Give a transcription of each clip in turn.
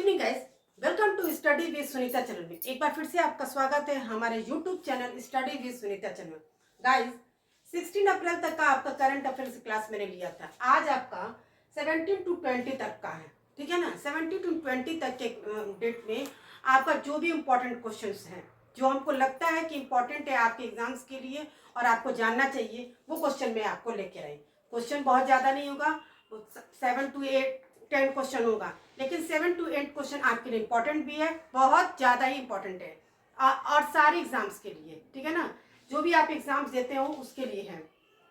Evening guys, welcome to study with Sunita channel में एक बार फिर से आपका स्वागत है हमारे YouTube channel study with Sunita channel. Guys, 16 अप्रैल तक का आपका करंट अफेयर्स क्लास मैंने लिया था। आज आपका 17 टू 20 तक का है, ठीक है ना। 17 टू 20 तक के डेट में आपका जो भी इम्पोर्टेंट क्वेश्चंस हैं, जो हमको लगता है कि इम्पोर्टेंट है आपके एग्जाम्स के लिए और आपको जानना चाहिए, वो क्वेश्चन मैं आपको लेकर आई। क्वेश्चन बहुत ज़्यादा नहीं होगा, 7 टू 8 10 क्वेश्चन होगा, लेकिन 7 टू 8 क्वेश्चन आपके लिए इंपॉर्टेंट भी है, बहुत ज़्यादा ही इंपॉर्टेंट है और सारे एग्जाम्स के लिए, ठीक है ना। जो भी आप एग्जाम्स देते हो उसके लिए है।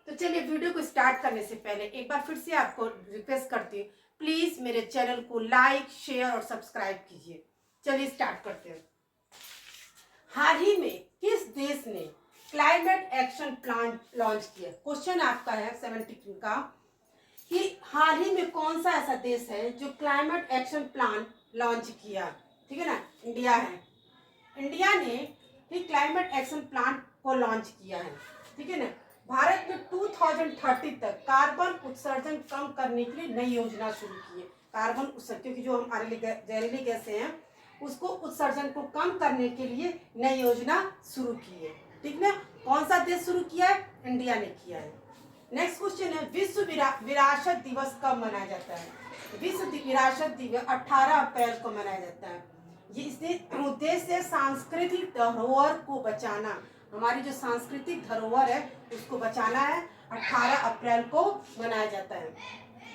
तो चलिए, वीडियो को स्टार्ट करने से पहले एक बार फिर से आपको रिक्वेस्ट करती हूँ, प्लीज़ मेरे चैनल को लाइक, शेयर और सब्सक्राइब कीजिए। चलिए स्टार्ट करते हैं। हाल ही में किस देश ने क्लाइमेट एक्शन प्लान लॉन्च किया? क्वेश्चन आपका है 17 का कि हाल ही में कौन सा ऐसा देश है जो क्लाइमेट एक्शन प्लान लॉन्च किया, ठीक है ना। इंडिया है। इंडिया ने ही क्लाइमेट एक्शन प्लान को लॉन्च किया है, ठीक है ना। भारत में 2030 तक कार्बन उत्सर्जन कम करने के लिए नई योजना शुरू की है। कार्बन उत्सर्जन, क्योंकि जो हमारे जहरीली गैसें हैं उसको उत्सर्जन को कम करने के लिए नई योजना शुरू की है, ठीक ना। कौन सा देश शुरू किया है? इंडिया ने किया है। नेक्स्ट क्वेश्चन है, विश्व विरासत दिवस कब मनाया जाता है? विश्व विरासत दिवस 18 अप्रैल को मनाया जाता है। ये इसके उद्देश्य है सांस्कृतिक धरोहर को बचाना। हमारी जो सांस्कृतिक धरोहर है उसको बचाना है। 18 अप्रैल को मनाया जाता है।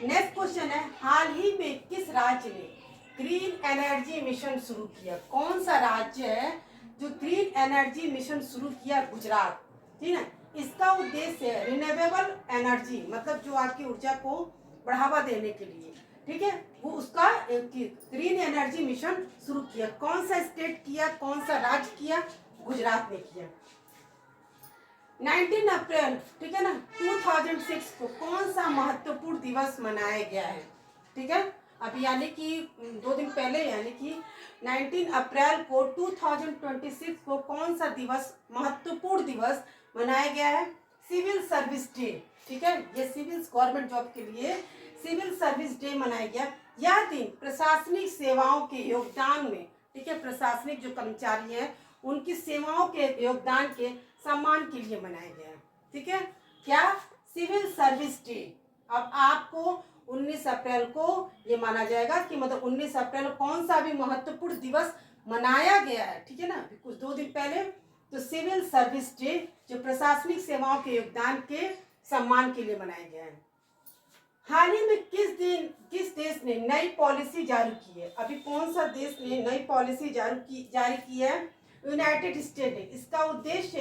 नेक्स्ट क्वेश्चन है, हाल ही में किस राज्य ने ग्रीन एनर्जी मिशन शुरू किया? कौन सा राज्य है जो ग्रीन एनर्जी मिशन शुरू किया? गुजरात, ठीक है। इसका उद्देश्य है रिन्यूएबल एनर्जी, मतलब जो आपकी ऊर्जा को बढ़ावा देने के लिए, ठीक है, वो उसका ग्रीन एनर्जी मिशन शुरू किया। कौन सा स्टेट किया, कौन सा राज्य किया? गुजरात ने किया। 19 अप्रैल, ठीक है ना, 2006 को कौन सा महत्वपूर्ण दिवस मनाया गया है? ठीक है, अभी यानी कि 2 दिन पहले, यानी कि 19 अप्रैल को 2026 को कौन सा दिवस, महत्वपूर्ण दिवस मनाया गया है? सिविल सर्विस डे, ठीक है। ये सिविल गवर्नमेंट जॉब के लिए सिविल सर्विस डे मनाया गया। यह दिन प्रशासनिक सेवाओं के योगदान में, ठीक है, प्रशासनिक जो कर्मचारी हैं उनकी सेवाओं के योगदान के सम्मान के लिए मनाया गया है, ठीक है। क्या? Civil service day. अब आपको 19 अप्रैल को ये माना जाएगा कि मतलब 19 अप्रैल को कौन सा भी महत्वपूर्ण दिवस मनाया गया है, ठीक है ना, कुछ 2 दिन पहले। तो सिविल सर्विस डे जो प्रशासनिक सेवाओं के योगदान के सम्मान के लिए मनाया गया है। हाल ही में किस देश ने नई पॉलिसी जारी की है? अभी कौन सा देश ने नई पॉलिसी जारी की है? यूनाइटेड स्टेट ने। इसका उद्देश्य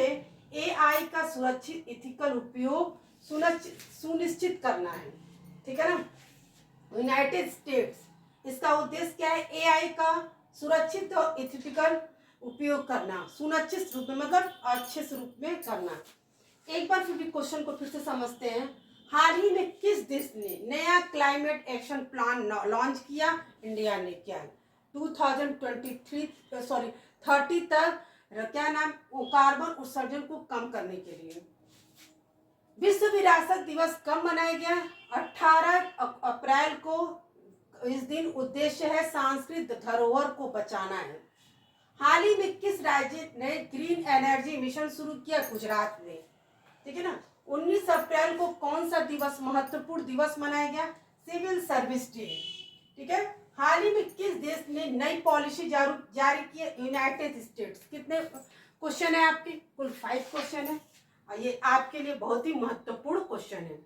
एआई का सुरक्षित इथिकल उपयोग सुनिश्चित करना है, ठीक है ना। यूनाइटेड स्टेट्स, इसका उद्देश्य क्या है? एआई का सुरक्षित और इथिकल उपयोग करना, सुनिश्चित रूप में मतलब अच्छे रूप में करना। एक बार फिर भी क्वेश्चन को फिर से समझते हैं। हाल ही में किस देश ने नया क्लाइमेट एक्शन प्लान लॉन्च किया? इंडिया ने किया। 30 तक क्या नाम, कार्बन उत्सर्जन को कम करने के लिए। विश्व विरासत दिवस कब मनाया गया? 18 अप्रैल को। इस दिन उद्देश्य है सांस्कृतिक धरोहर को बचाना है। हाल ही में किस राज्य ने ग्रीन एनर्जी मिशन शुरू किया? गुजरात ने, ठीक है ना। 19 अप्रैल को कौन सा दिवस, महत्वपूर्ण दिवस मनाया गया? सिविल सर्विस डे, ठीक है। हाल ही में किस देश ने नई पॉलिसी जारी की है? United states. कितने क्वेश्चन है आपके? कुल 5 क्वेश्चन है और ये आपके लिए बहुत ही महत्वपूर्ण क्वेश्चन है।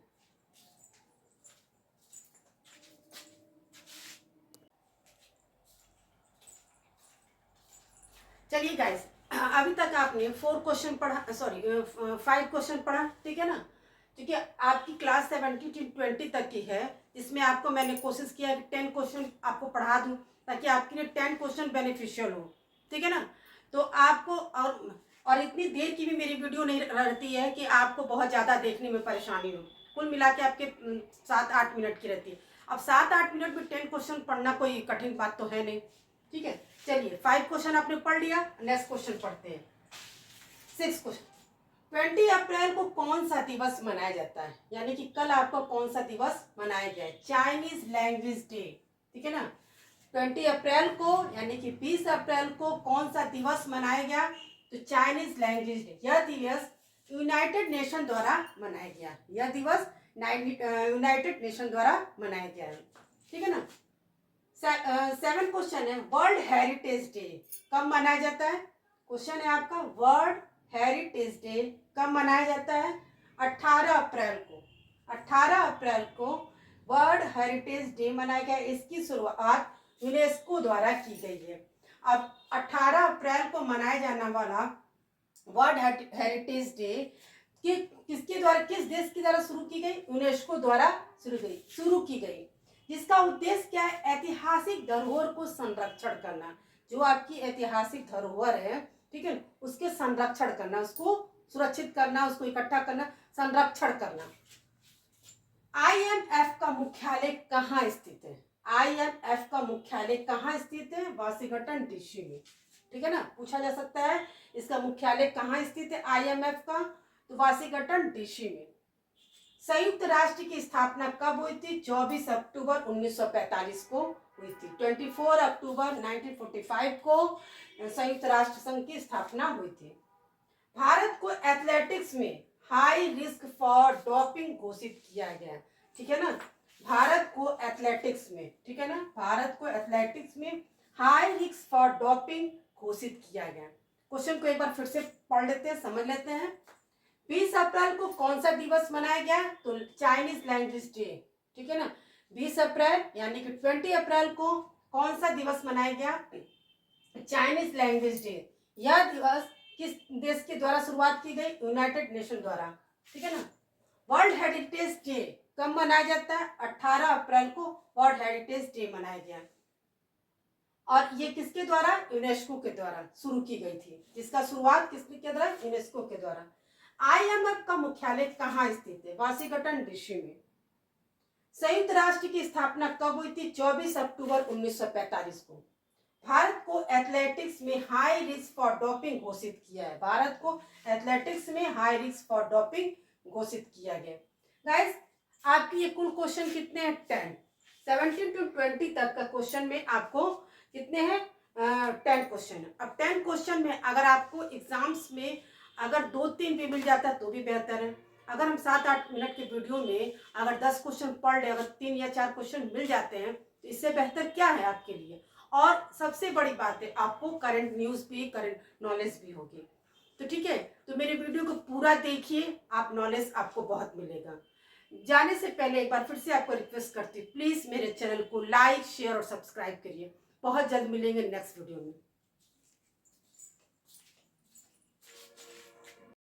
चलिए गाइस, अभी तक आपने 4 क्वेश्चन पढ़ा, सॉरी 5 क्वेश्चन पढ़ा, ठीक है ना। क्योंकि आपकी क्लास 17 से 20 तक की है, इसमें आपको मैंने कोशिश किया कि 10 क्वेश्चन आपको पढ़ा दूं ताकि आपके लिए 10 क्वेश्चन बेनिफिशियल हो, ठीक है ना। तो आपको और इतनी देर की भी मेरी वीडियो नहीं रहती है कि आपको बहुत ज़्यादा देखने में परेशानी हो। कुल मिला के आपके 7-8 मिनट की रहती है। अब 7-8 मिनट में 10 क्वेश्चन पढ़ना कोई कठिन बात तो है नहीं, ठीक है। चलिए, 5 क्वेश्चन आपने पढ़ लिया, नेक्स्ट क्वेश्चन पढ़ते हैं। 6 क्वेश्चन, 20 अप्रैल को कौन सा दिवस मनाया जाता है? यानी कि कल आपको कौन सा दिवस मनाया गया है? चाइनीज लैंग्वेज डे, ठीक है ना। 20 अप्रैल को यानी कि 20 अप्रैल को कौन सा दिवस मनाया गया? तो चाइनीज लैंग्वेज डे। यह दिवस यूनाइटेड नेशन द्वारा मनाया गया। यह दिवस यूनाइटेड नेशन द्वारा मनाया गया है। ठीक है ना। 7 क्वेश्चन है, वर्ल्ड हेरिटेज डे कब मनाया जाता है? क्वेश्चन है आपका, वर्ल्ड हेरिटेज डे कब मनाया जाता है? 18 अप्रैल को। 18 अप्रैल को वर्ल्ड हेरिटेज डे मनाया गया। इसकी शुरुआत यूनेस्को द्वारा की गई है। अब 18 अप्रैल को मनाया जाने वाला वर्ल्ड हेरिटेज डे किसके द्वारा, किस देश के द्वारा शुरू की गई? यूनेस्को द्वारा शुरू की गई। जिसका उद्देश्य क्या है? ऐतिहासिक धरोहर को संरक्षण करना। जो आपकी ऐतिहासिक धरोहर है, ठीक है, उसके संरक्षण करना, उसको सुरक्षित करना, उसको इकट्ठा करना, संरक्षण करना। IMF का मुख्यालय कहाँ स्थित है? IMF का मुख्यालय कहाँ स्थित है? वाशिंगटन DC में। ठीक है ना, पूछा जा सकता है इसका मुख्यालय कहाँ स्थित है IMF का? तो वाशिंगटन DC में। संयुक्त राष्ट्र की स्थापना कब हुई थी? 24 अक्टूबर 1945 को हुई थी। 24 अक्टूबर 1945 को संयुक्त राष्ट्र संघ की स्थापना हुई थी। भारत को एथलेटिक्स में हाई रिस्क फॉर डोपिंग घोषित किया गया। ठीक है ना, भारत को एथलेटिक्स में, ठीक है ना, भारत को एथलेटिक्स में हाई रिस्क फॉर डोपिंग घोषित किया गया। क्वेश्चन को एक बार फिर से पढ़ लेते हैं, समझ लेते हैं। 20 अप्रैल को कौन सा दिवस मनाया गया? तो चाइनीज लैंग्वेज डे। ठीक है ना, 20 अप्रैल यानी कि 20 अप्रैल को कौन सा दिवस मनाया गया? Chinese language day. यह दिवस किस देश के द्वारा शुरुआत की गई? यूनाइटेड नेशन द्वारा। ठीक है ना। वर्ल्ड हेरिटेज डे कब मनाया जाता है? 18 अप्रैल को वर्ल्ड हेरिटेज डे मनाया गया। और ये किसके द्वारा? यूनेस्को के द्वारा शुरू की गई थी। जिसका शुरुआत किसके द्वारा? यूनेस्को के द्वारा। IMF का मुख्यालय कहाँ स्थित है? वाशिंगटन DC में। संयुक्त राष्ट्र की स्थापना कब हुई थी? 24 अक्टूबर 1945 को। भारत को एथलेटिक्स में हाई रिस्क फॉर डोपिंग घोषित किया है। भारत को एथलेटिक्स में हाई रिस्क फॉर डोपिंग घोषित किया गया। गाइस, आपकी ये कुल क्वेश्चन कितने हैं? 10। 17 to 20 तक का क्वेश्चन में आपको कितने हैं? 10 क्वेश्चन है। अब 10 क्वेश्चन में अगर आपको एग्जाम्स में अगर 2-3 भी मिल जाता है तो भी बेहतर है। अगर हम 7-8 मिनट के वीडियो में अगर 10 क्वेश्चन पढ़ ले, अगर 3 या 4 क्वेश्चन मिल जाते हैं तो इससे बेहतर क्या है आपके लिए? और सबसे बड़ी बात है, आपको करंट न्यूज़ भी, करंट नॉलेज भी होगी। तो ठीक है, तो मेरे वीडियो को पूरा देखिए, आप नॉलेज आपको बहुत मिलेगा। जाने से पहले एक बार फिर से आपको रिक्वेस्ट करती हूँ, प्लीज़ मेरे चैनल को लाइक, शेयर और सब्सक्राइब करिए। बहुत जल्द मिलेंगे नेक्स्ट वीडियो में।